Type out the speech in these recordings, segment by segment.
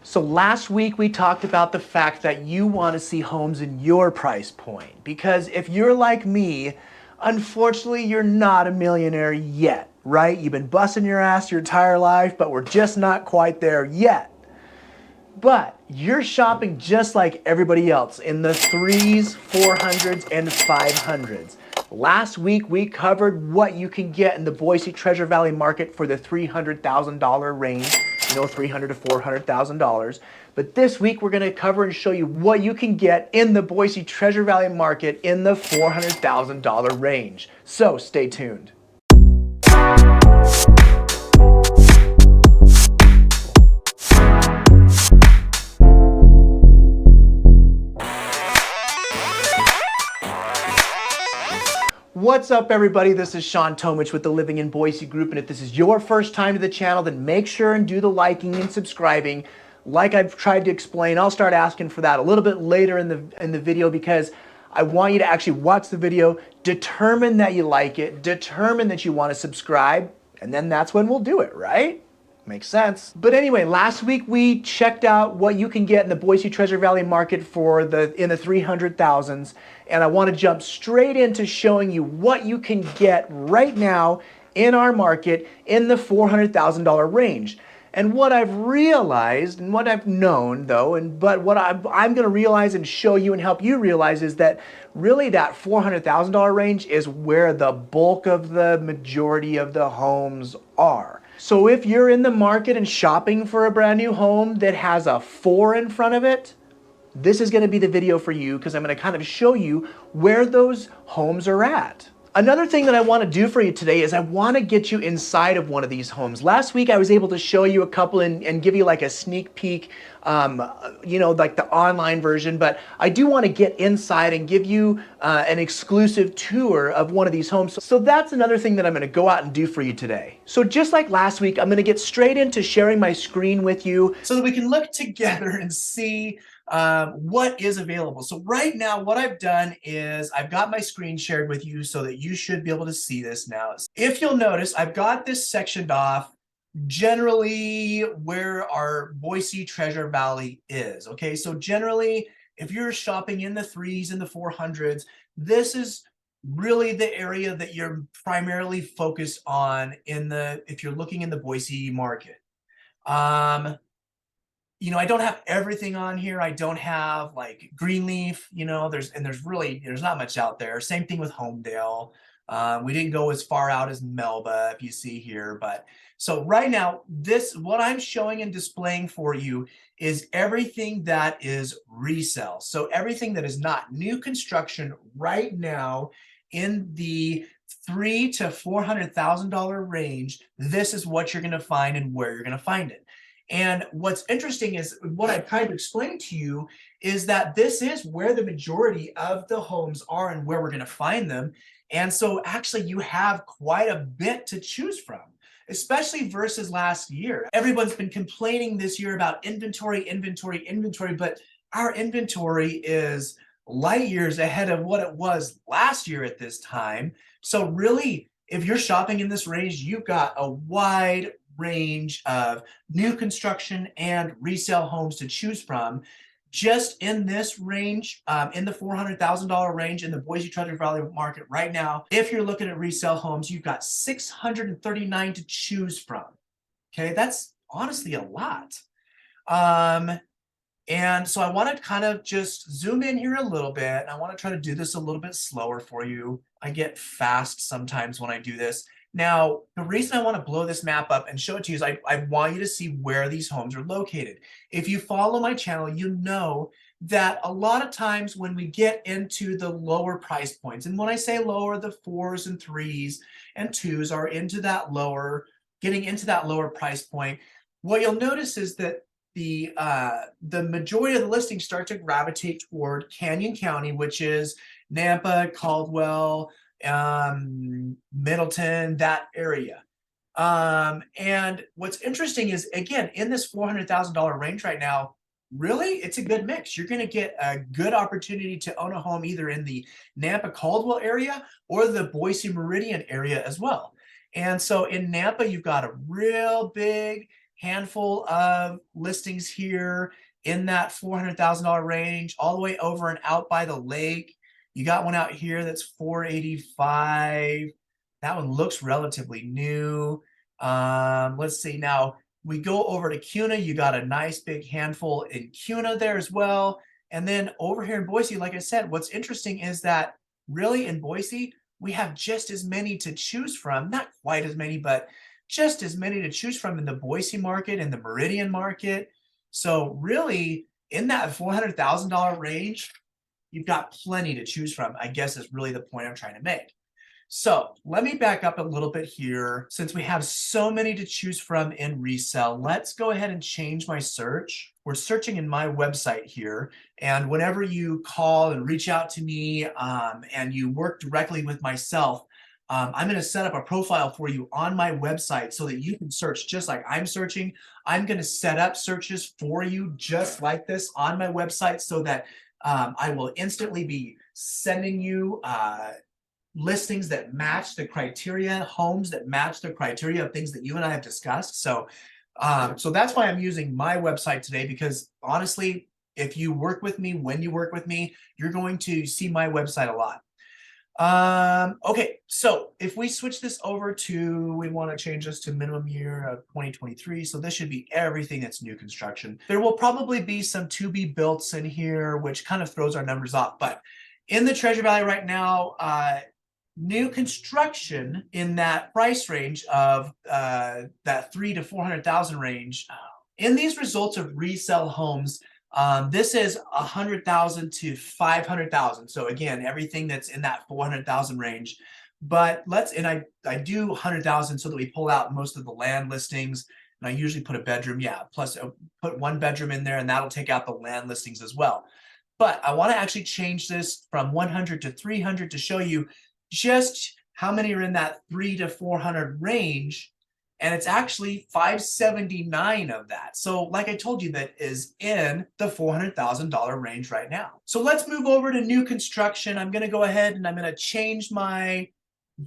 So last week we talked about the fact that you want to see homes in your price point, because if you're like me, unfortunately you're not a millionaire yet, right? You've been busting your ass your entire life, but we're just not quite there yet. But you're shopping just like everybody else in the 3s, 400s, and 500s. Last week we covered what you can get in the Boise Treasure Valley market for the $300,000 range, $300,000 to $400,000. But this week we're going to cover and show you what you can get in the Boise Treasure Valley market in the $400,000 range. So stay tuned. What's up, everybody? This is Shawn Tomich with the Living in Boise group, and if this is your first time to the channel, then make sure and do the liking and subscribing. Like I've tried to explain, I'll start asking for that a little bit later in the video, because I want you to actually watch the video, determine that you like it, determine that you want to subscribe, and then that's when we'll do it, right? Makes sense. But anyway, last week we checked out what you can get in the Boise Treasure Valley market in the 300,000s, and I want to jump straight into showing you what you can get right now in our market in the $400,000 range. And what I've realized, and what I've known though, but what I'm going to realize and show you and help you realize, is that really that $400,000 range is where the bulk of the majority of the homes are. So if you're in the market and shopping for a brand new home that has a 4 in front of it, this is going to be the video for you, because I'm going to kind of show you where those homes are at. Another thing that I want to do for you today is I want to get you inside of one of these homes. Last week I was able to show you a couple and give you like a sneak peek, like the online version, but I do want to get inside and give you an exclusive tour of one of these homes. So that's another thing that I'm going to go out and do for you today. So just like last week, I'm going to get straight into sharing my screen with you so that we can look together and see what is available. So right now what I've done is I've got my screen shared with you so that you should be able to see this now. If you'll notice, I've got this sectioned off generally where our Boise Treasure Valley is. Okay, so generally if you're shopping in the 3s and the 400s, this is really the area that you're primarily focused on if you're looking in the Boise market. I don't have everything on here. I don't have like Greenleaf, there's not much out there. Same thing with Homedale. We didn't go as far out as Melba, if you see here. But so right now, what I'm showing and displaying for you is everything that is resale. So everything that is not new construction right now in the $300,000 to $400,000 range. This is what you're going to find and where you're going to find it. And what's interesting is what I've tried to explain to you is that this is where the majority of the homes are and where we're going to find them. And so actually you have quite a bit to choose from, especially versus last year. Everyone's been complaining this year about inventory, but our inventory is light years ahead of what it was last year at this time. So really, if you're shopping in this range, you've got a wide range of new construction and resale homes to choose from. Just in this range, in the $400,000 range in the Boise Treasure Valley market right now, if you're looking at resale homes, you've got 639 to choose from. Okay, that's honestly a lot. And so I want to kind of just zoom in here a little bit. I want to try to do this a little bit slower for you. I get fast sometimes when I do this. Now, the reason I want to blow this map up and show it to you is I want you to see where these homes are located. If you follow my channel, you know that a lot of times when we get into the lower price points, and when I say lower, the 4s and 3s and 2s are getting into that lower price point, what you'll notice is that the majority of the listings start to gravitate toward Canyon County, which is Nampa, Caldwell, Middleton, that area. And what's interesting is, again, in this $400,000 range right now, really, it's a good mix. You're going to get a good opportunity to own a home either in the Nampa Caldwell area or the Boise Meridian area as well. And so in Nampa, you've got a real big handful of listings here in that $400,000 range, all the way over and out by the lake. You got one out here that's 485. That one looks relatively new. Let's see now. We go over to Kuna. You got a nice big handful in Kuna there as well. And then over here in Boise, like I said, what's interesting is that really in Boise, we have just as many to choose from. Not quite as many, but just as many to choose from in the Boise market and the Meridian market. So really in that $400,000 range, you've got plenty to choose from, I guess is really the point I'm trying to make. So let me back up a little bit here. Since we have so many to choose from in resale, let's go ahead and change my search. We're searching in my website here. And whenever you call and reach out to me and you work directly with myself, I'm going to set up a profile for you on my website so that you can search just like I'm searching. I'm going to set up searches for you just like this on my website so that I will instantly be sending you listings that match the criteria, homes that match the criteria of things that you and I have discussed. So that's why I'm using my website today, because honestly, if you work with me, when you work with me, you're going to see my website a lot. Okay, so if we switch this over to, we want to change this to minimum year of 2023. So this should be everything that's new construction. There will probably be some to be builts in here, which kind of throws our numbers off. But in the Treasure Valley right now, new construction in that price range of that 300,000 to 400,000 range. In these results of resale homes, this is 100,000 to 500,000. So again, everything that's in that 400,000 range. But I do 100,000 so that we pull out most of the land listings. And I usually put a bedroom, plus put one bedroom in there, and that'll take out the land listings as well. But I want to actually change this from 100 to 300 to show you just how many are in that 300 to 400 range. And it's actually 579 of that. So like I told you, that is in the $400,000 range right now. So let's move over to new construction. I'm going to go ahead and I'm going to change my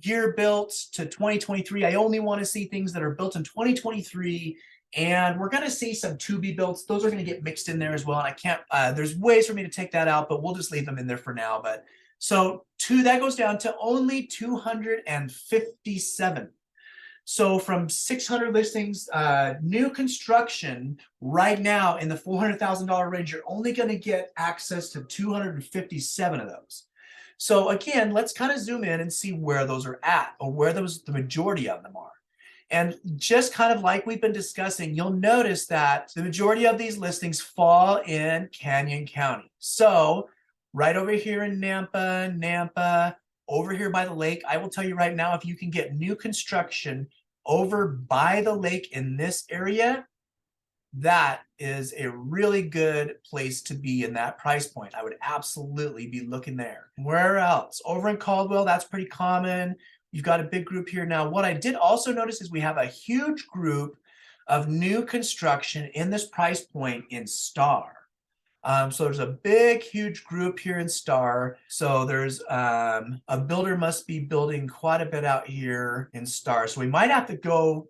year built to 2023. I only want to see things that are built in 2023. And we're going to see some to be built. Those are going to get mixed in there as well. And I can't, there's ways for me to take that out, but we'll just leave them in there for now. But so that goes down to only 257. So from 600 listings, new construction right now in the $400,000 range, you're only going to get access to 257 of those. So again, let's kind of zoom in and see where those are at, or where the majority of them are. And just kind of like we've been discussing, you'll notice that the majority of these listings fall in Canyon County. So right over here in Nampa, over here by the lake, I will tell you right now, if you can get new construction over by the lake in this area, that is a really good place to be in that price point. I would absolutely be looking there. Where else? Over in Caldwell, that's pretty common. You've got a big group here. Now, what I did also notice is we have a huge group of new construction in this price point in Star. So there's a big, huge group here in Star. So there's a builder must be building quite a bit out here in Star. So we might have to go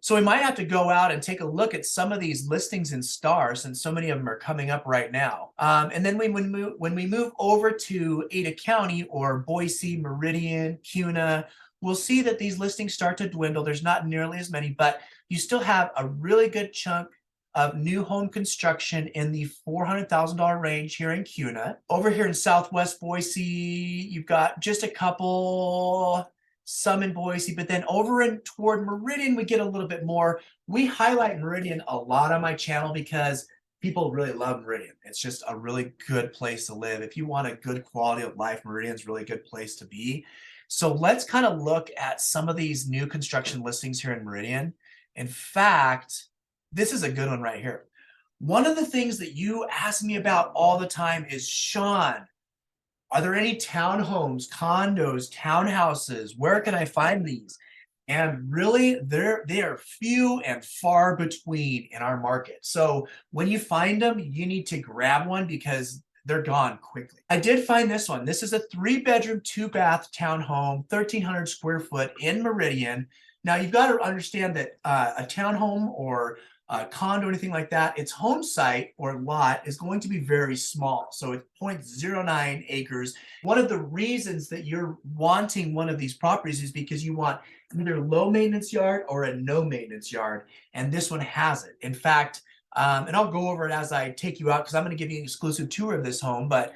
out and take a look at some of these listings in Star, since so many of them are coming up right now. And then when we move over to Ada County or Boise, Meridian, Kuna, we'll see that these listings start to dwindle. There's not nearly as many, but you still have a really good chunk of new home construction in the $400,000 range here in Kuna. Over here in Southwest Boise, you've got just a couple, some in Boise, but then over in toward Meridian, we get a little bit more. We highlight Meridian a lot on my channel because people really love Meridian. It's just a really good place to live. If you want a good quality of life, Meridian's a really good place to be. So let's kind of look at some of these new construction listings here in Meridian. In fact, this is a good one right here. One of the things that you ask me about all the time is, Shawn, are there any townhomes, condos, townhouses? Where can I find these? And really, they are few and far between in our market. So when you find them, you need to grab one because they're gone quickly. I did find this one. This is a 3-bedroom, 2-bath townhome, 1,300 square foot in Meridian. Now, you've got to understand that a townhome or condo or anything like that. Its home site or lot is going to be very small. So it's 0.09 acres. One of the reasons that you're wanting one of these properties is because you want either low maintenance yard or a no maintenance yard. And this one has it. In fact, and I'll go over it as I take you out because I'm going to give you an exclusive tour of this home. But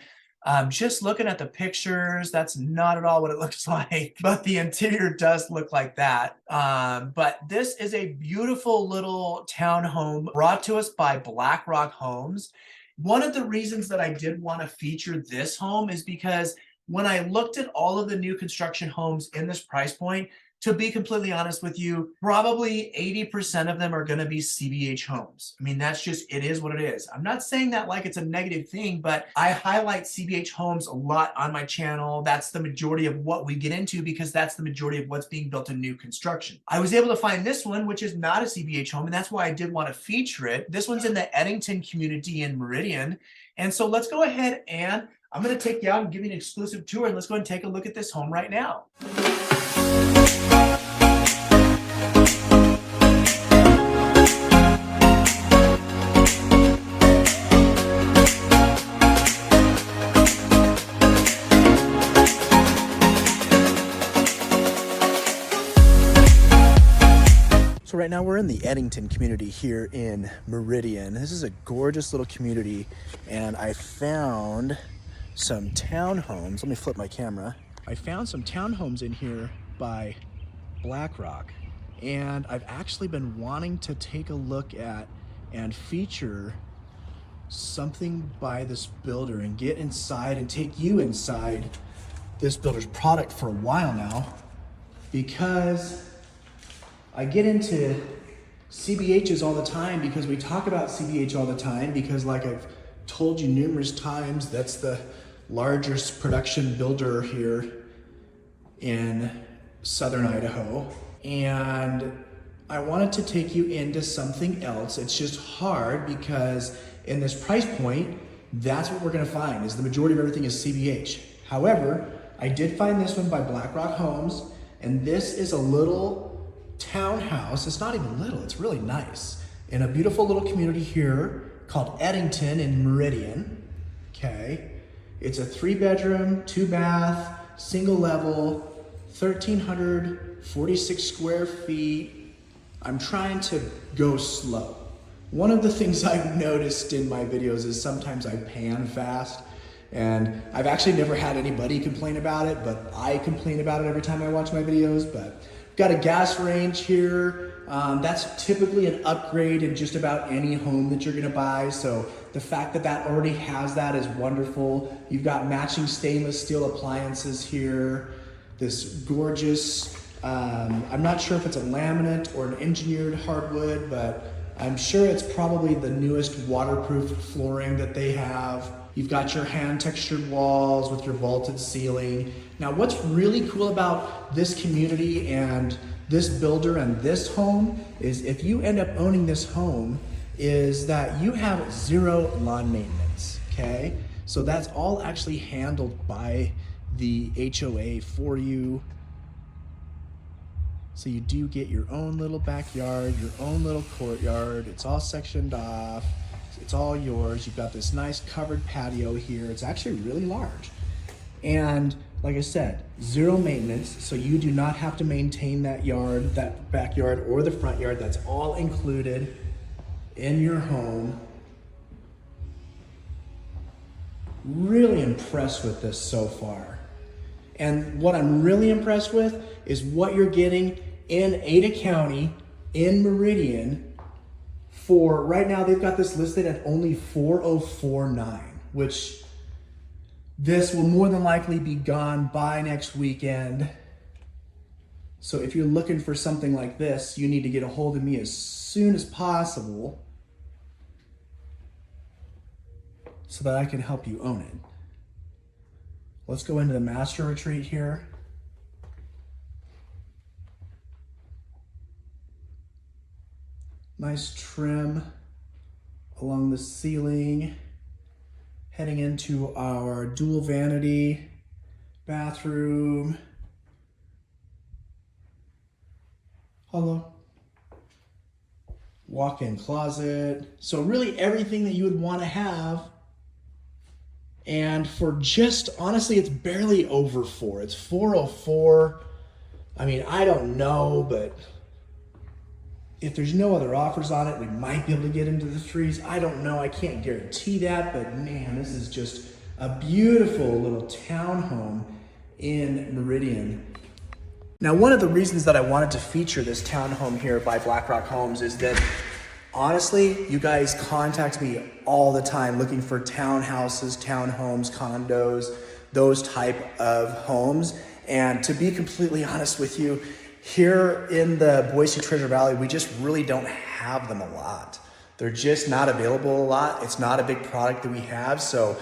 just looking at the pictures, that's not at all what it looks like, but the interior does look like that. But this is a beautiful little townhome brought to us by BlackRock Homes. One of the reasons that I did want to feature this home is because when I looked at all of the new construction homes in this price point, to be completely honest with you, probably 80% of them are going to be CBH homes. I mean, that's just, it is what it is. I'm not saying that like it's a negative thing, but I highlight CBH homes a lot on my channel. That's the majority of what we get into because that's the majority of what's being built in new construction. I was able to find this one, which is not a CBH home, and that's why I did want to feature it. This one's in the Eddington community in Meridian. And so let's go ahead and I'm going to take you out and give you an exclusive tour, and let's go ahead and take a look at this home right now. So right now we're in the Eddington community here in Meridian. This is a gorgeous little community, and I found some townhomes. Let me flip my camera. I found some townhomes in here by BlackRock, and I've actually been wanting to take a look at and feature something by this builder and get inside and take you inside this builder's product for a while now, because I get into CBHs all the time because we talk about CBH all the time because, like I've told you numerous times, that's the largest production builder here in southern Idaho. And I wanted to take you into something else. It's just hard because in this price point, that's what we're gonna find, is the majority of everything is CBH. However, I did find this one by BlackRock Homes, and this is a little townhouse. It's not even little, it's really nice, in a beautiful little community here called Eddington in Meridian. Okay, it's a 3-bedroom, 2-bath, single level, 1,346 square feet. I'm trying to go slow. One of the things I've noticed in my videos is sometimes I pan fast, and I've actually never had anybody complain about it, but I complain about it every time I watch my videos. But got a gas range here. That's typically an upgrade in just about any home that you're gonna buy. So the fact that that already has that is wonderful. You've got matching stainless steel appliances here. This gorgeous, I'm not sure if it's a laminate or an engineered hardwood, but I'm sure it's probably the newest waterproof flooring that they have. You've got your hand textured walls with your vaulted ceiling. Now, what's really cool about this community and this builder and this home is if you end up owning this home is that you have zero lawn maintenance, okay? So that's all actually handled by the HOA for you. So you do get your own little backyard, your own little courtyard. It's all sectioned off. It's all yours. You've got this nice covered patio here. It's actually really large. And like I said, zero maintenance. So you do not have to maintain that yard, that backyard, or the front yard. That's all included in your home. Really impressed with this so far. And what I'm really impressed with is what you're getting in Ada County, in Meridian. For right now, they've got this listed at only $4,049, which this will more than likely be gone by next weekend. So if you're looking for something like this, you need to get a hold of me as soon as possible so that I can help you own it. Let's go into the master retreat here. Nice trim along the ceiling, heading into our dual vanity bathroom. Hello. walk-in closet. So really everything that you would want to have. And for just, honestly, it's barely over 4. It's 404. I mean, I don't know, but if there's no other offers on it, we might be able to get into the 3s. I don't know, I can't guarantee that, but man, this is just a beautiful little townhome in Meridian. Now, one of the reasons that I wanted to feature this townhome here by BlackRock Homes is that honestly, you guys contact me all the time looking for townhouses, townhomes, condos, those type of homes. And to be completely honest with you, here in the Boise Treasure Valley, we just really don't have them a lot. They're just not available a lot. It's not a big product that we have. So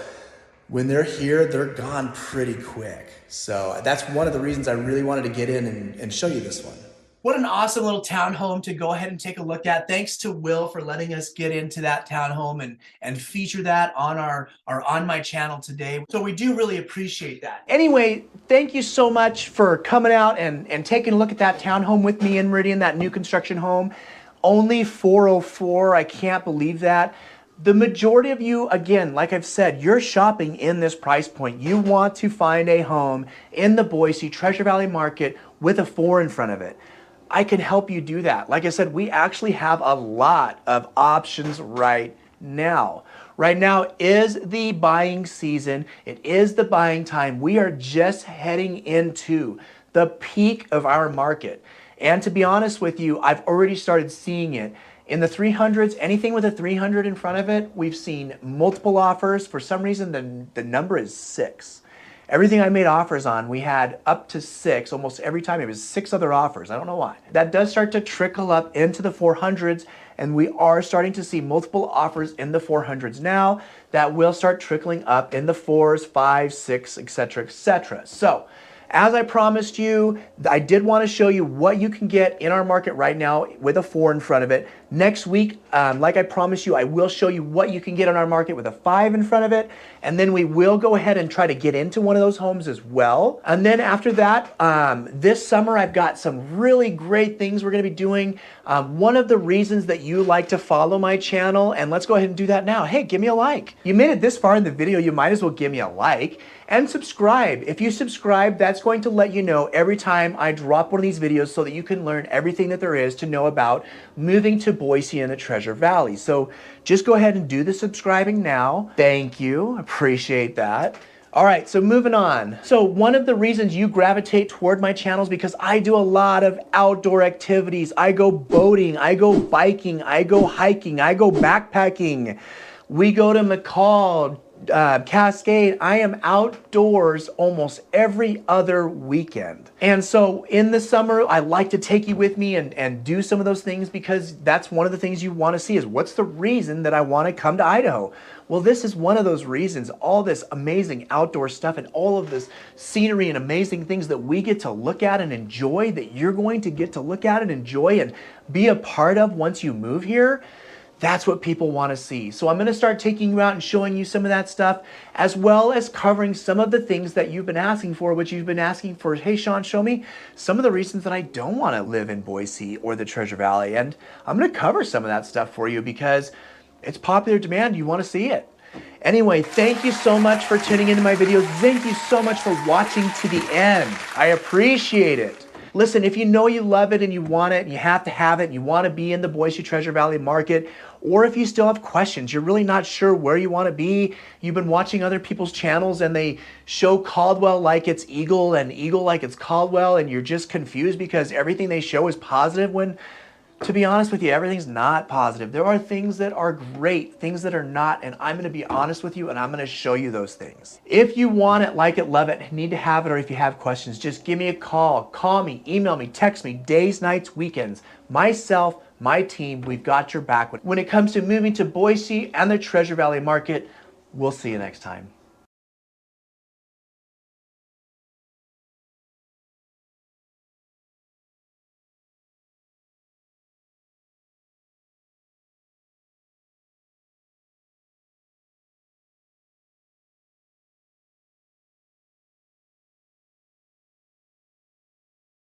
when they're here, they're gone pretty quick. So that's one of the reasons I really wanted to get in and show you this one. What an awesome little townhome to go ahead and take a look at. Thanks to Will for letting us get into that townhome and feature that on on my channel today. So we do really appreciate that. Anyway, thank you so much for coming out and taking a look at that townhome with me in Meridian, that new construction home. Only 404, I can't believe that. The majority of you, again, like I've said, you're shopping in this price point. You want to find a home in the Boise Treasure Valley market with a 4 in front of it. I can help you do that. Like I said, we actually have a lot of options right now. Right now is the buying season. It is the buying time. We are just heading into the peak of our market. And to be honest with you, I've already started seeing it. In the 300s, anything with a 300 in front of it, we've seen multiple offers. For some reason, the number is 6. Everything I made offers on, we had up to 6. Almost every time it was 6 other offers. I don't know why. That does start to trickle up into the 400s, and we are starting to see multiple offers in the 400s now that will start trickling up in the 4s, 5s, 6, etc., etc. So, as I promised you, I did want to show you what you can get in our market right now with a 4 in front of it. Next week, like I promised you, I will show you what you can get on our market with a 5 in front of it. And then we will go ahead and try to get into one of those homes as well. And then after that, this summer, I've got some really great things we're going to be doing. One of the reasons that you like to follow my channel, and let's go ahead and do that now. Hey, give me a like. You made it this far in the video, you might as well give me a like. And subscribe. If you subscribe, that's going to let you know every time I drop one of these videos so that you can learn everything that there is to know about moving to Boise and the Treasure Valley. So just go ahead and do the subscribing now. Thank you. Appreciate that. All right, so moving on. So one of the reasons you gravitate toward my channel is because I do a lot of outdoor activities. I go boating, I go biking, I go hiking, I go backpacking. We go to McCall, Cascade. I am outdoors almost every other weekend. And so in the summer, I like to take you with me and do some of those things because that's one of the things you want to see is what's the reason that I want to come to Idaho? Well, this is one of those reasons, all this amazing outdoor stuff and all of this scenery and amazing things that we get to look at and enjoy, that you're going to get to look at and enjoy and be a part of once you move here. That's what people want to see. So I'm going to start taking you out and showing you some of that stuff, as well as covering some of the things that you've been asking for, which you've been asking for, hey, Shawn, show me some of the reasons that I don't want to live in Boise or the Treasure Valley. And I'm going to cover some of that stuff for you because it's popular demand. You want to see it. Anyway, thank you so much for tuning into my videos. Thank you so much for watching to the end. I appreciate it. Listen, if you know you love it and you want it and you have to have it and you want to be in the Boise Treasure Valley market, or if you still have questions, you're really not sure where you want to be, you've been watching other people's channels and they show Caldwell like it's Eagle and Eagle like it's Caldwell and you're just confused because everything they show is positive when, to be honest with you, everything's not positive. There are things that are great, things that are not, and I'm going to be honest with you and I'm going to show you those things. If you want it, like it, love it, need to have it, or if you have questions, just give me a call. Call me, email me, text me, days, nights, weekends. Myself, my team, we've got your back. When it comes to moving to Boise and the Treasure Valley market, we'll see you next time.